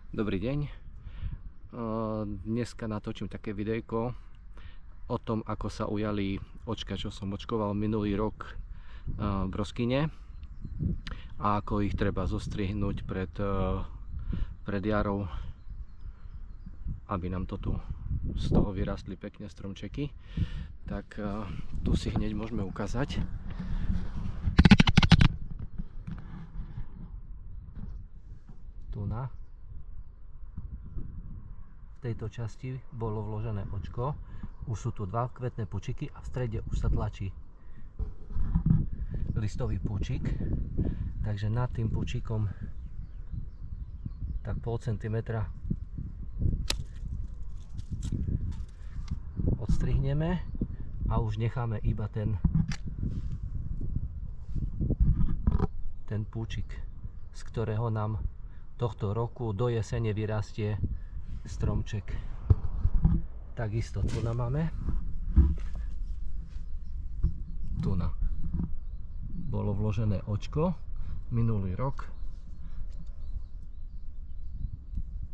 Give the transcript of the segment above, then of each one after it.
Dobrý deň. Dneska natočím také videjko o tom, ako sa ujali očka, čo som očkoval minulý rok v broskyne a ako ich treba zostrihnúť pred jarou, aby nám to tu z toho vyrastli pekne stromčeky. Tak tu si hneď môžeme ukázať. Tu v tejto časti bolo vložené očko. Už sú tu dva kvetné pučiky a v strede už sa tlačí listový pučík. Takže nad tým pučíkom tak pol centimetra odstrihneme a už necháme iba ten púčik, z ktorého nám tohto roku do jesene vyrastie stromček. Takisto tu máme. Tu bolo vložené očko minulý rok.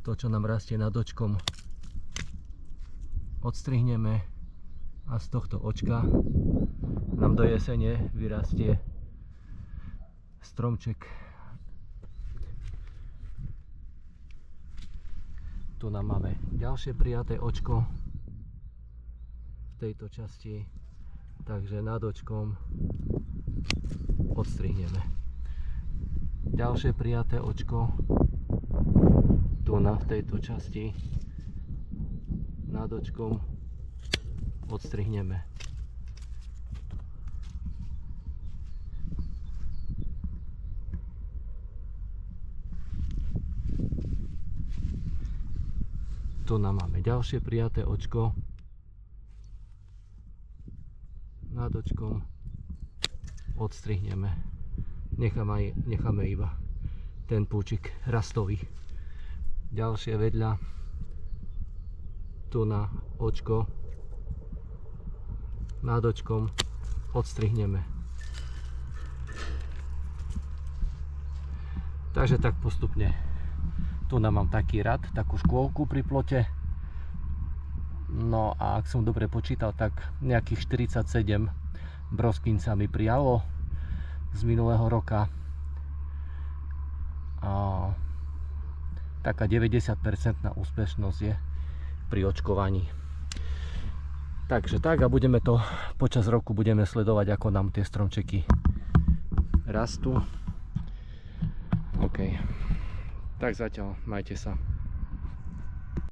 To, čo nám rastie nad očkom, odstrihneme a z tohto očka nám do jesene vyrastie stromček. Tu máme ďalšie prijaté očko v tejto časti, takže nad očkom odstrihneme. Ďalšie prijaté očko tu v tejto časti, nad očkom odstrihneme. Tu máme ďalšie prijaté očko, nad očkom odstrihneme. Necháme iba ten púčik rastový. Ďalšie vedľa, tu na očko, nad očkom odstrihneme. Takže tak postupne. Tu mám taký rad, takú škôlku pri plote. No a ak som dobre počítal, tak nejakých 47 broskvín sa mi prijalo z minulého roka. A taká 90% úspešnosť je pri očkovaní. Takže tak, a budeme to počas roku sledovať, ako nám tie stromčeky rastú. OK. Tak zatiaľ, majte sa.